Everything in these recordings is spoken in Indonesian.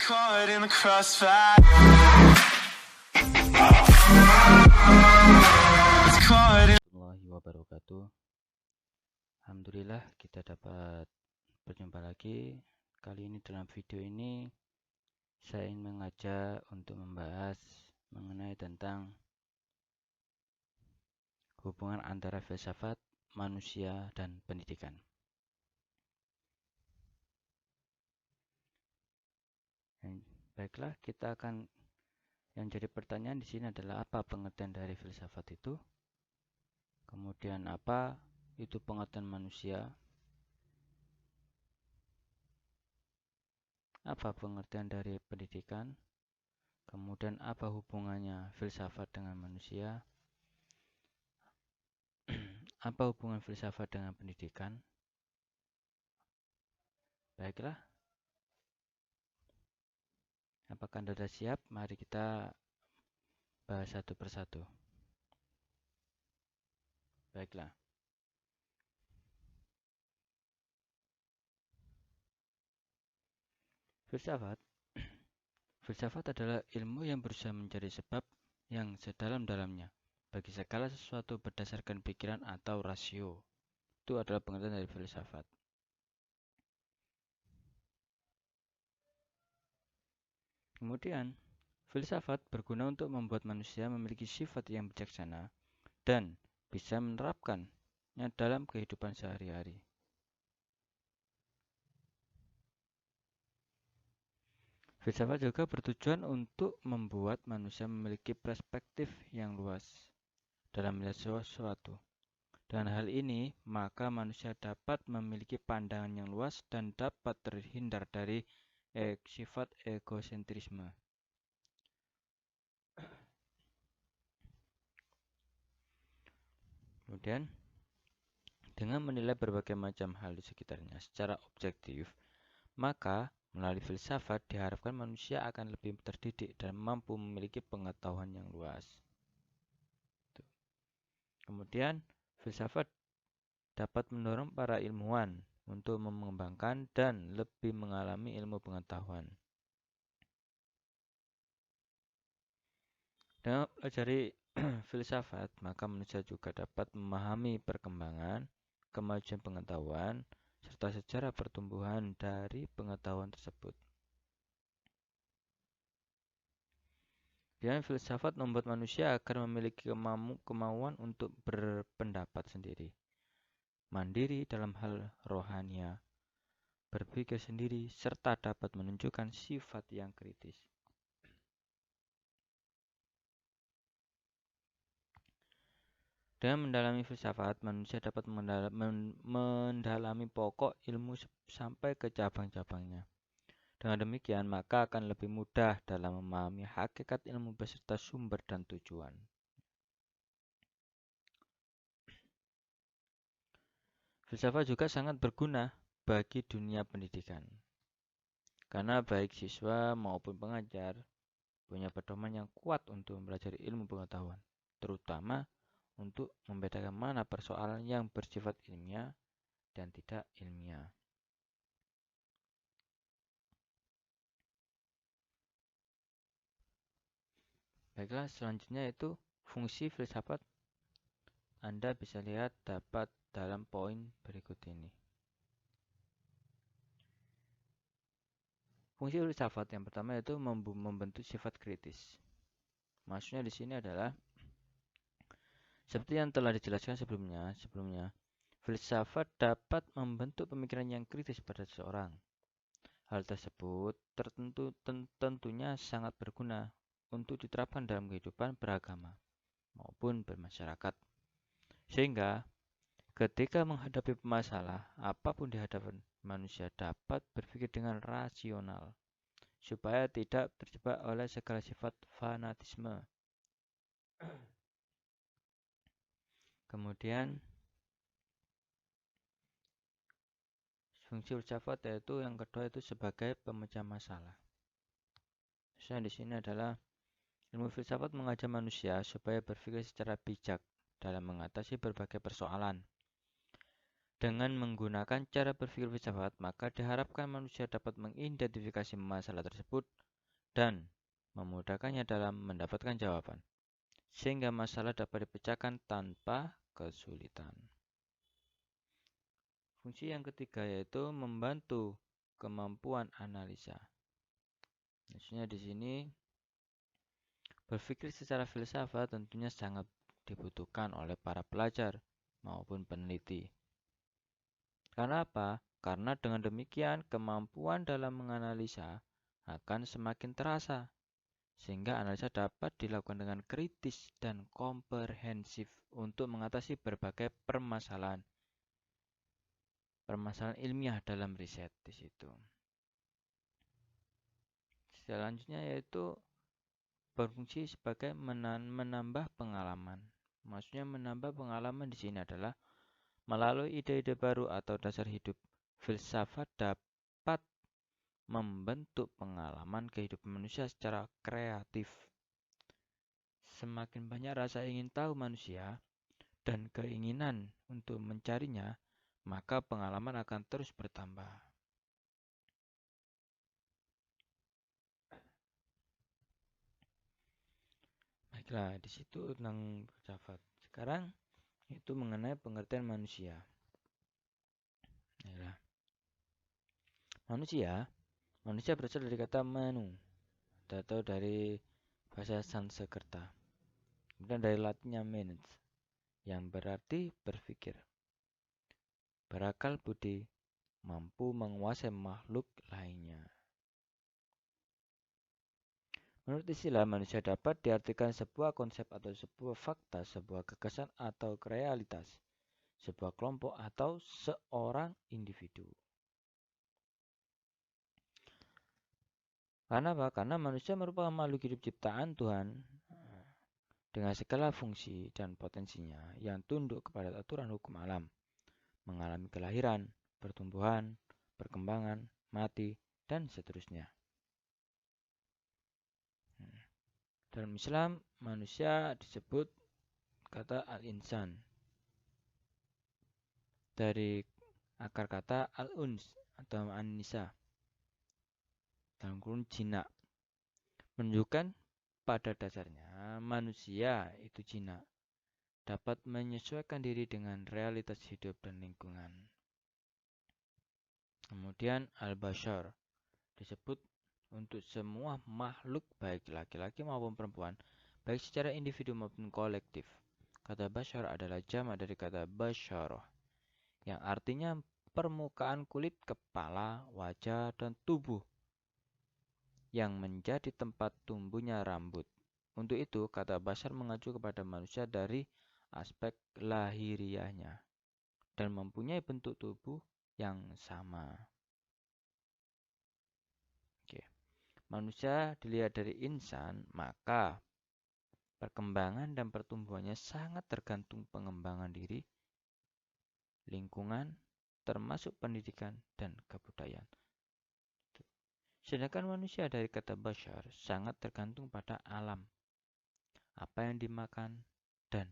Caught in the crossfire. Warahmatullahi wabarakatuh. Alhamdulillah kita dapat berjumpa lagi. Kali ini dalam video ini saya ingin mengajak untuk membahas mengenai tentang hubungan antara filsafat, manusia, dan pendidikan. Baiklah, kita akan yang jadi pertanyaan di sini adalah apa pengertian dari filsafat itu? Kemudian apa itu pengertian manusia? Apa pengertian dari pendidikan? Kemudian apa hubungannya filsafat dengan manusia? Apa hubungan filsafat dengan pendidikan? Baiklah. Apakah Anda sudah siap? Mari kita bahas satu persatu. Baiklah. Filsafat adalah ilmu yang berusaha mencari sebab yang sedalam-dalamnya bagi segala sesuatu berdasarkan pikiran atau rasio. Itu adalah pengertian dari filsafat. Kemudian, filsafat berguna untuk membuat manusia memiliki sifat yang bijaksana dan bisa menerapkannya dalam kehidupan sehari-hari. Filsafat juga bertujuan untuk membuat manusia memiliki perspektif yang luas dalam melihat sesuatu. Dengan hal ini, maka manusia dapat memiliki pandangan yang luas dan dapat terhindar dari sifat egosentrisme. Kemudian, dengan menilai berbagai macam hal di sekitarnya secara objektif, maka melalui filsafat diharapkan manusia akan lebih terdidik dan mampu memiliki pengetahuan yang luas. Kemudian, filsafat dapat mendorong para ilmuwan untuk mengembangkan dan lebih mengalami ilmu pengetahuan. Dengan mempelajari filsafat, maka manusia juga dapat memahami perkembangan, kemajuan pengetahuan, serta sejarah pertumbuhan dari pengetahuan tersebut. Dengan filsafat membuat manusia akan memiliki kemauan untuk berpendapat sendiri, mandiri dalam hal rohania, berpikir sendiri, serta dapat menunjukkan sifat yang kritis. Dengan mendalami filsafat, manusia dapat mendalami pokok ilmu sampai ke cabang-cabangnya. Dengan demikian, maka akan lebih mudah dalam memahami hakikat ilmu beserta sumber dan tujuan. Filsafat juga sangat berguna bagi dunia pendidikan, karena baik siswa maupun pengajar punya pedoman yang kuat untuk mempelajari ilmu pengetahuan, terutama untuk membedakan mana persoalan yang bersifat ilmiah dan tidak ilmiah. Baiklah, selanjutnya itu fungsi filsafat. Anda bisa lihat dapat dalam poin berikut ini. Fungsi filsafat yang pertama yaitu membentuk sifat kritis. Maksudnya di sini adalah seperti yang telah dijelaskan sebelumnya, filsafat dapat membentuk pemikiran yang kritis pada seseorang. Hal tersebut tentunya sangat berguna untuk diterapkan dalam kehidupan beragama maupun bermasyarakat. Sehingga ketika menghadapi masalah apapun di hadapan manusia dapat berpikir dengan rasional supaya tidak terjebak oleh segala sifat fanatisme. Kemudian fungsi filsafat yaitu yang kedua itu sebagai pemecah masalah. Di sini adalah ilmu filsafat mengajak manusia supaya berpikir secara bijak dalam mengatasi berbagai persoalan Dengan menggunakan cara berpikir filsafat, maka diharapkan manusia dapat mengidentifikasi masalah tersebut dan memudahkannya dalam mendapatkan jawaban, sehingga masalah dapat dipecahkan tanpa kesulitan. Fungsi yang ketiga yaitu membantu kemampuan analisa. Maksudnya di sini berpikir secara filsafat tentunya sangat dibutuhkan oleh para pelajar maupun peneliti. Karena apa? Karena dengan demikian kemampuan dalam menganalisa akan semakin terasa, sehingga analisa dapat dilakukan dengan kritis dan komprehensif untuk mengatasi berbagai permasalahan ilmiah dalam riset di situ. Selanjutnya yaitu berfungsi sebagai menambah pengalaman. Maksudnya menambah pengalaman di sini adalah melalui ide-ide baru atau dasar hidup. Filsafat dapat membentuk pengalaman kehidupan manusia secara kreatif. Semakin banyak rasa ingin tahu manusia dan keinginan untuk mencarinya, maka pengalaman akan terus bertambah. Baiklah, di situ tentang filsafat. Sekarang itu mengenai pengertian manusia. Baiklah. Manusia berasal dari kata manu atau dari bahasa Sanskerta. Kemudian dari Latinnya mens, yang berarti berpikir, berakal budi, mampu menguasai makhluk lainnya. Menurut istilah, manusia dapat diartikan sebuah konsep atau sebuah fakta, sebuah gagasan atau realitas, sebuah kelompok atau seorang individu. Karena apa? Karena manusia merupakan makhluk hidup ciptaan Tuhan dengan segala fungsi dan potensinya yang tunduk kepada aturan hukum alam, mengalami kelahiran, pertumbuhan, perkembangan, mati, dan seterusnya. Dalam Islam, manusia disebut kata al-insan dari akar kata al-uns atau an-nisa dalam kurung jinak, menunjukkan pada dasarnya manusia itu jinak, dapat menyesuaikan diri dengan realitas hidup dan lingkungan. Kemudian al-bashar disebut untuk semua makhluk baik laki-laki maupun perempuan, baik secara individu maupun kolektif. Kata bashar adalah jamak dari kata basharah, yang artinya permukaan kulit, kepala, wajah, dan tubuh yang menjadi tempat tumbuhnya rambut. Untuk itu, kata bashar mengacu kepada manusia dari aspek lahiriahnya dan mempunyai bentuk tubuh yang sama. Manusia dilihat dari insan, maka perkembangan dan pertumbuhannya sangat tergantung pengembangan diri, lingkungan, termasuk pendidikan dan kebudayaan. Sedangkan manusia dari kata bashar sangat tergantung pada alam, apa yang dimakan dan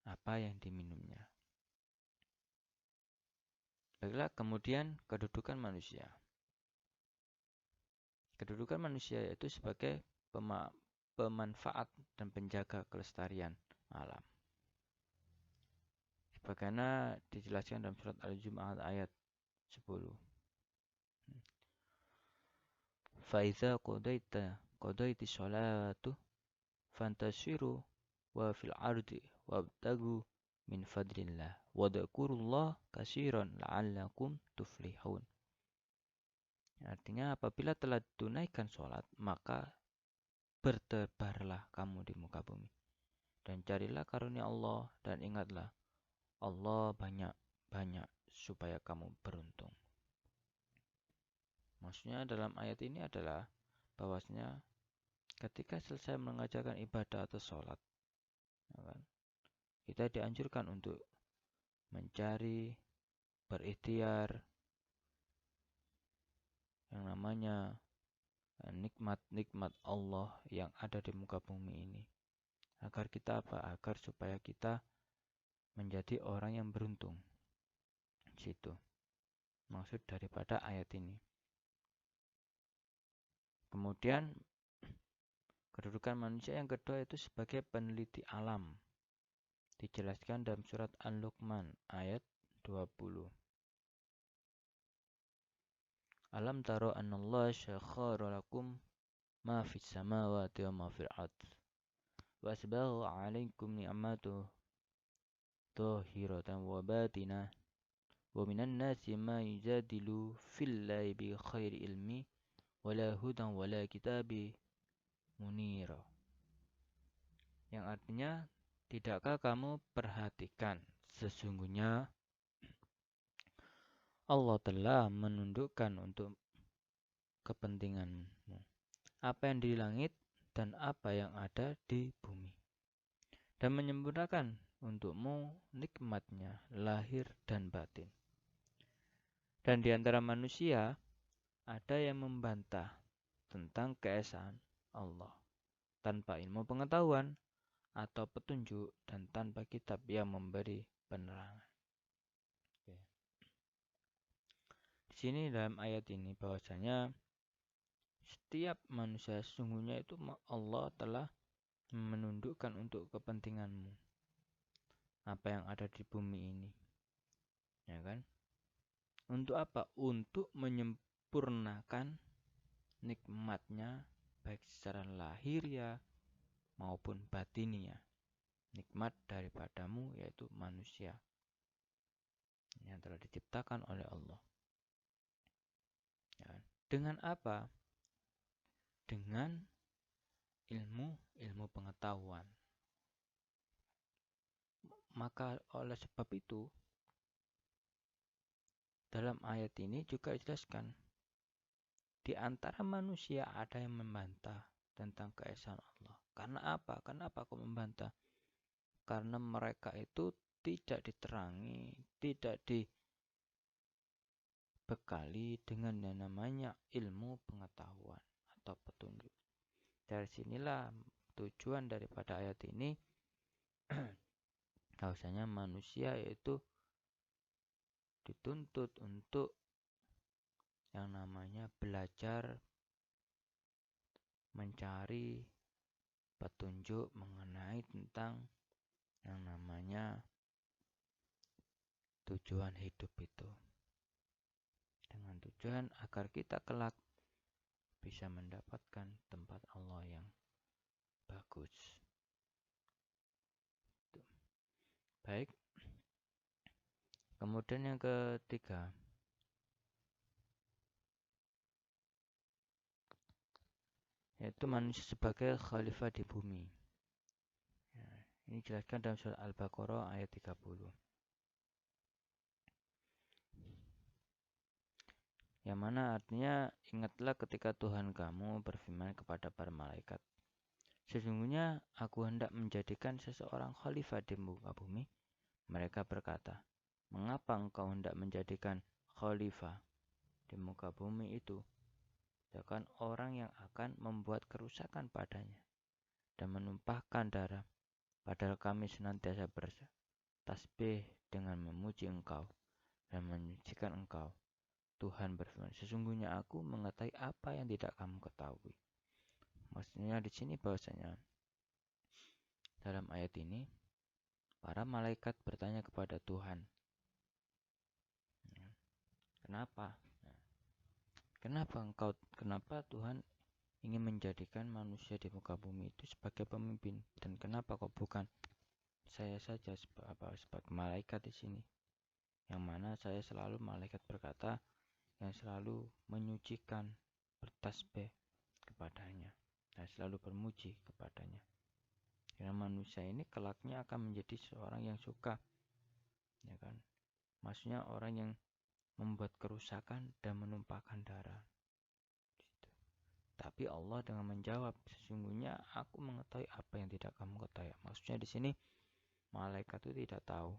apa yang diminumnya. Baiklah, kemudian kedudukan manusia. Kedudukan manusia yaitu sebagai pemanfaat dan penjaga kelestarian alam. Sebagaimana dijelaskan dalam surat Al-Jumu'ah ayat 10. فَإِذَا قَضَيْتِ الصَّلَاةَ فَانْتَشِرُوا وَفِي الْأَرْضِ وَابْتَغُوا مِنْ فَضْلِ اللَّهِ وَاذْكُرُوا اللَّهَ كَثِيرًا لَعَلَّكُمْ تُفْلِحُونَ. Artinya apabila telah tunaikan sholat, maka bertebarlah kamu di muka bumi dan carilah karunia Allah dan ingatlah Allah banyak-banyak supaya kamu beruntung. Maksudnya dalam ayat ini adalah bahwasanya ketika selesai mengerjakan ibadah atau sholat, kita dianjurkan untuk mencari, berikhtiar yang namanya nikmat-nikmat Allah yang ada di muka bumi ini. Agar kita apa? Agar supaya kita menjadi orang yang beruntung. situ maksud daripada ayat ini. Kemudian kedudukan manusia yang kedua itu sebagai peneliti alam. Dijelaskan dalam surat Al-Luqman ayat 20. Alam taro anallaha syakhara lakum ma fis samawati wa ma fil ard. Wa asbagha 'alaikum ni'matahu dhahiratan wa batinah. Wa minan nasi ma yujadilu fillahi bi khairi ilmi wala hudan wala kitabi munira. Yang artinya, tidakkah kamu perhatikan sesungguhnya Allah telah menundukkan untuk kepentinganmu apa yang di langit dan apa yang ada di bumi, dan menyempurnakan untukmu nikmatnya lahir dan batin. Dan di antara manusia ada yang membantah tentang keesaan Allah tanpa ilmu pengetahuan atau petunjuk dan tanpa kitab yang memberi penerangan. Di sini dalam ayat ini bahwasanya setiap manusia sesungguhnya itu Allah telah menundukkan untuk kepentinganmu apa yang ada di bumi ini, ya kan? Untuk apa? Untuk menyempurnakan nikmatnya baik secara lahiriah maupun batiniah. Nikmat daripadamu yaitu manusia yang telah diciptakan oleh Allah. Ya, dengan apa? Dengan ilmu pengetahuan. Maka oleh sebab itu dalam ayat ini juga dijelaskan di antara manusia ada yang membantah tentang keesaan Allah. Karena apa? Kenapa kok membantah? Karena mereka itu tidak diterangi, tidak dibekali dengan yang namanya ilmu pengetahuan atau petunjuk. Dari sinilah tujuan daripada ayat ini bahwasanya manusia yaitu dituntut untuk yang namanya belajar mencari petunjuk mengenai tentang yang namanya tujuan hidup itu, dengan tujuan agar kita kelak bisa mendapatkan tempat Allah yang bagus. Baik. Kemudian yang ketiga, yaitu manusia sebagai khalifah di bumi. Ya, ini dijelaskan dalam surat Al-Baqarah ayat 30. Yang mana artinya, ingatlah ketika Tuhan kamu berfirman kepada para malaikat, sesungguhnya aku hendak menjadikan seseorang khalifah di muka bumi. Mereka berkata, mengapa engkau hendak menjadikan khalifah di muka bumi itu? Sedangkan orang yang akan membuat kerusakan padanya dan menumpahkan darah, padahal kami senantiasa bertasbih dengan memuji engkau dan menyucikan engkau. Tuhan berfirman, sesungguhnya aku mengetahui apa yang tidak kamu ketahui. Maksudnya di sini bahwasanya dalam ayat ini para malaikat bertanya kepada Tuhan, kenapa? Kenapa Tuhan ingin menjadikan manusia di muka bumi itu sebagai pemimpin, dan kenapa kok bukan saya saja sebagai malaikat di sini? Yang mana saya selalu malaikat berkata yang selalu menyucikan, bertasbih kepadanya dan selalu bermuji kepadanya. Karena manusia ini kelaknya akan menjadi seorang yang suka, ya kan? Maksudnya orang yang membuat kerusakan dan menumpahkan darah. Tapi Allah dengan menjawab, sesungguhnya aku mengetahui apa yang tidak kamu ketahui. Maksudnya di sini malaikat itu tidak tahu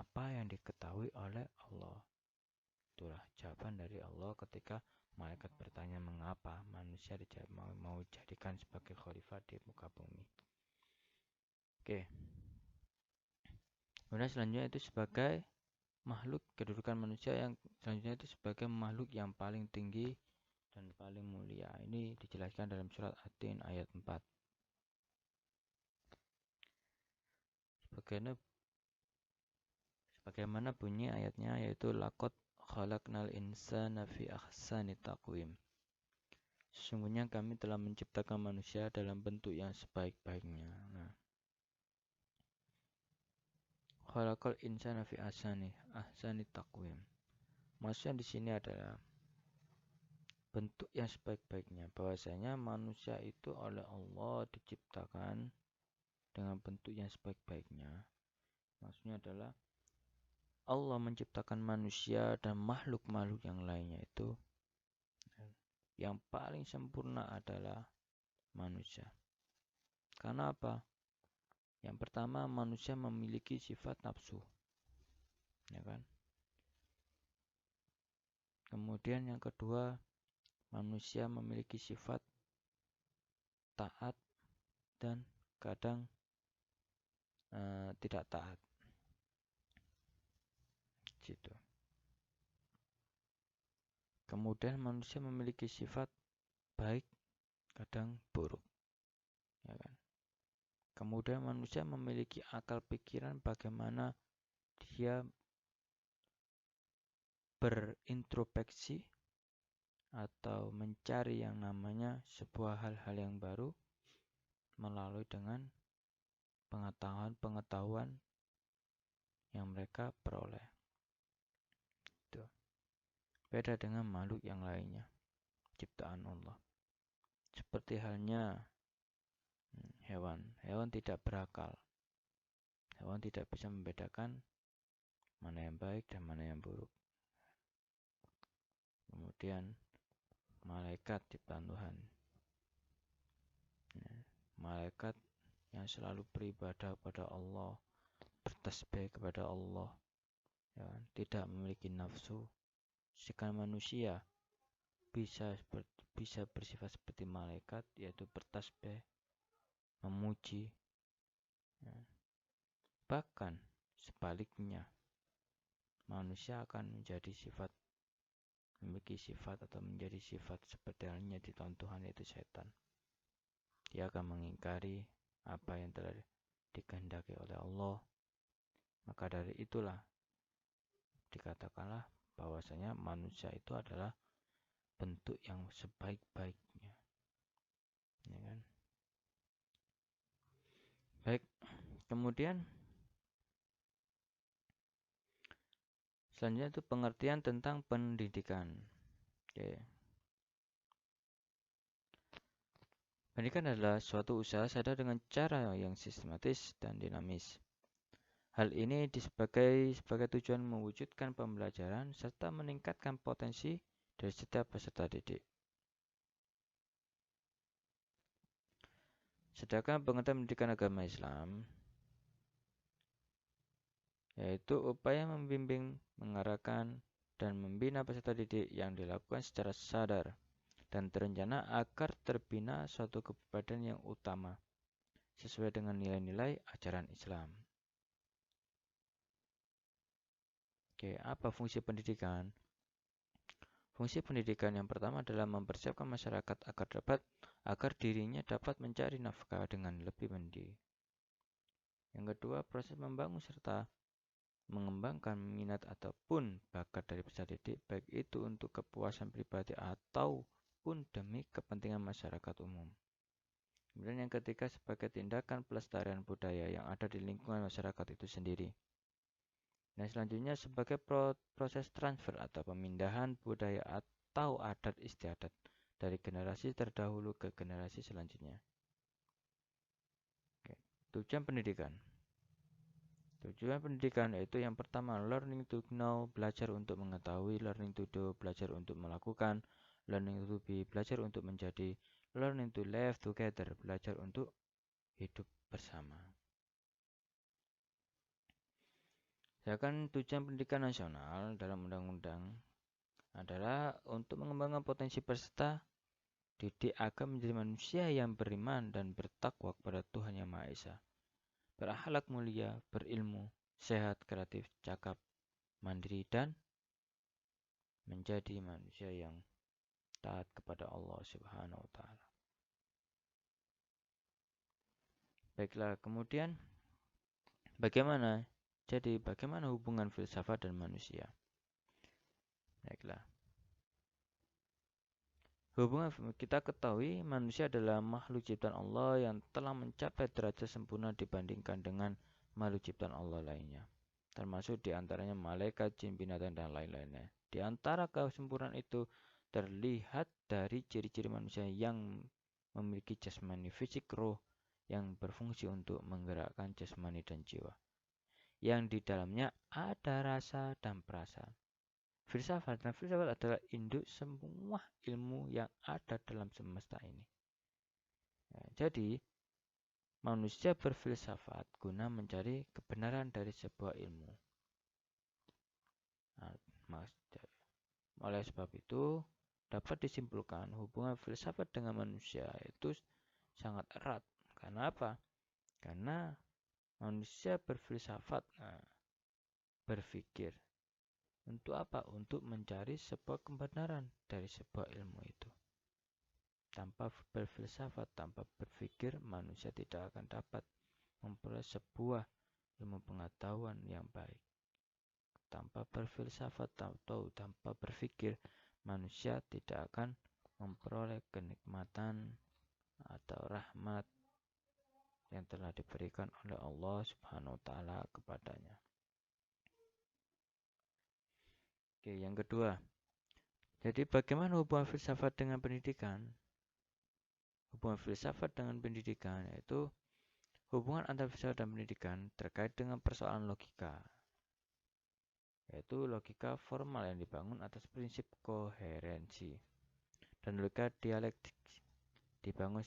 apa yang diketahui oleh Allah. Itulah jawaban dari Allah ketika malaikat bertanya mengapa manusia mau jadikan sebagai khalifah di muka bumi. Oke. Kemudian selanjutnya itu sebagai makhluk, kedudukan manusia yang selanjutnya itu sebagai makhluk yang paling tinggi dan paling mulia. Ini dijelaskan dalam surat At-Tin ayat 4. Sebagaimana bunyi ayatnya, yaitu laqad khalaqnal insana fi ahsani taqwim. Sesungguhnya kami telah menciptakan manusia dalam bentuk yang sebaik-baiknya. Nah, khalaqal insana fi ahsani taqwim. Maksudnya di sini adalah bentuk yang sebaik-baiknya, bahwasanya manusia itu oleh Allah diciptakan dengan bentuk yang sebaik-baiknya. Maksudnya adalah Allah menciptakan manusia dan makhluk-makhluk yang lainnya itu yang paling sempurna adalah manusia. Karena apa? Yang pertama, manusia memiliki sifat nafsu, ya kan? Kemudian yang kedua, manusia memiliki sifat taat dan kadang tidak taat. Gitu. Kemudian manusia memiliki sifat baik, kadang buruk, ya kan? Kemudian manusia memiliki akal pikiran bagaimana dia berintrospeksi atau mencari yang namanya sebuah hal-hal yang baru melalui dengan pengetahuan-pengetahuan yang mereka peroleh. Itu. Beda dengan makhluk yang lainnya, ciptaan Allah. Seperti halnya hewan. Hewan tidak berakal. Hewan tidak bisa membedakan mana yang baik dan mana yang buruk. Kemudian malaikat ciptaan Tuhan. Malaikat yang selalu beribadah kepada Allah, bertasbih kepada Allah, ya, tidak memiliki nafsu. Sedangkan manusia bisa bersifat seperti malaikat, yaitu bertasbih, memuji. Ya. Bahkan sebaliknya, manusia akan memiliki sifat atau menjadi sifat seperti halnya ditolong Tuhan, yaitu setan. Dia akan mengingkari apa yang telah dikehendaki oleh Allah. Maka dari itulah dikatakanlah bahwasanya manusia itu adalah bentuk yang sebaik-baiknya, ya kan? Baik, kemudian selanjutnya itu pengertian tentang pendidikan. Oke. Pendidikan adalah suatu usaha sadar dengan cara yang sistematis dan dinamis. Hal ini sebagai tujuan mewujudkan pembelajaran serta meningkatkan potensi dari setiap peserta didik. Sedangkan pengertian pendidikan agama Islam yaitu upaya membimbing, mengarahkan, dan membina peserta didik yang dilakukan secara sadar dan terencana agar terbina suatu kepribadian yang utama sesuai dengan nilai-nilai ajaran Islam. Oke, apa fungsi pendidikan? Fungsi pendidikan yang pertama adalah mempersiapkan masyarakat agar dirinya dapat mencari nafkah dengan lebih mandiri. Yang kedua, proses membangun serta mengembangkan minat ataupun bakat dari peserta didik, baik itu untuk kepuasan pribadi ataupun demi kepentingan masyarakat umum. Kemudian yang ketiga, sebagai tindakan pelestarian budaya yang ada di lingkungan masyarakat itu sendiri. Dan selanjutnya sebagai proses transfer atau pemindahan budaya atau adat istiadat dari generasi terdahulu ke generasi selanjutnya. Oke. Tujuan pendidikan. Tujuan pendidikan yaitu yang pertama, learning to know, belajar untuk mengetahui, learning to do, belajar untuk melakukan, learning to be, belajar untuk menjadi, learning to live together, belajar untuk hidup bersama. Sedangkan tujuan pendidikan nasional dalam undang-undang adalah untuk mengembangkan potensi peserta didik agar menjadi manusia yang beriman dan bertakwa kepada Tuhan Yang Maha Esa, berakhlak mulia, berilmu, sehat, kreatif, cakap, mandiri, dan menjadi manusia yang taat kepada Allah Subhanahu wa taala. Baiklah, kemudian bagaimana? Jadi bagaimana hubungan filsafat dan manusia? Baiklah. Hubungan kita ketahui manusia adalah makhluk ciptaan Allah yang telah mencapai derajat sempurna dibandingkan dengan makhluk ciptaan Allah lainnya. Termasuk diantaranya malaikat, jin, binatang, dan lain-lainnya. Di antara kesempurnaan itu terlihat dari ciri-ciri manusia yang memiliki jasmani fisik roh yang berfungsi untuk menggerakkan jasmani dan jiwa. Yang di dalamnya ada rasa dan perasaan. Filsafat adalah induk semua ilmu yang ada dalam semesta ini. Jadi, manusia berfilsafat guna mencari kebenaran dari sebuah ilmu. Oleh sebab itu, dapat disimpulkan hubungan filsafat dengan manusia itu sangat erat. Karena apa? Karena manusia berfilsafat, berpikir. Untuk apa? Untuk mencari sebuah kebenaran dari sebuah ilmu itu. Tanpa berfilsafat, tanpa berpikir, manusia tidak akan dapat memperoleh sebuah ilmu pengetahuan yang baik. Tanpa berfilsafat atau tanpa berpikir, manusia tidak akan memperoleh kenikmatan atau rahmat yang telah diberikan oleh Allah Subhanahu wa taala kepadanya. Oke, yang kedua. Jadi bagaimana hubungan filsafat dengan pendidikan? Hubungan filsafat dengan pendidikan yaitu hubungan antara filsafat dan pendidikan terkait dengan persoalan logika, yaitu logika formal yang dibangun atas prinsip koherensi, dan logika dialektik dibangun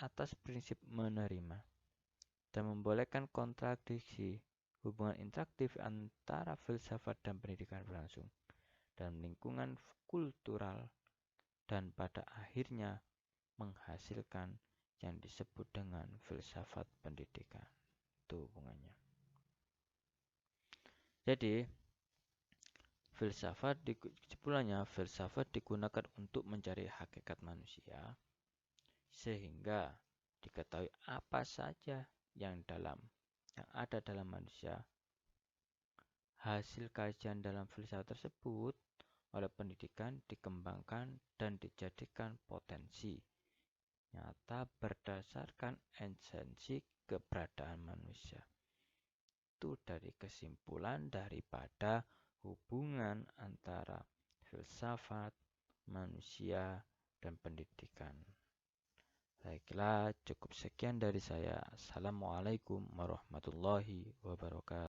atas prinsip menerima dan membolehkan kontradiksi. Hubungan interaktif antara filsafat dan pendidikan berlangsung dalam lingkungan kultural dan pada akhirnya menghasilkan yang disebut dengan filsafat pendidikan. Itu hubungannya. Jadi, kesimpulannya, filsafat digunakan untuk mencari hakikat manusia sehingga diketahui apa saja yang ada dalam manusia. Hasil kajian dalam filsafat tersebut oleh pendidikan dikembangkan dan dijadikan potensi nyata berdasarkan esensi keberadaan manusia. Itu dari kesimpulan daripada hubungan antara filsafat, manusia, dan pendidikan. Baiklah, cukup sekian dari saya. Assalamualaikum warahmatullahi wabarakatuh.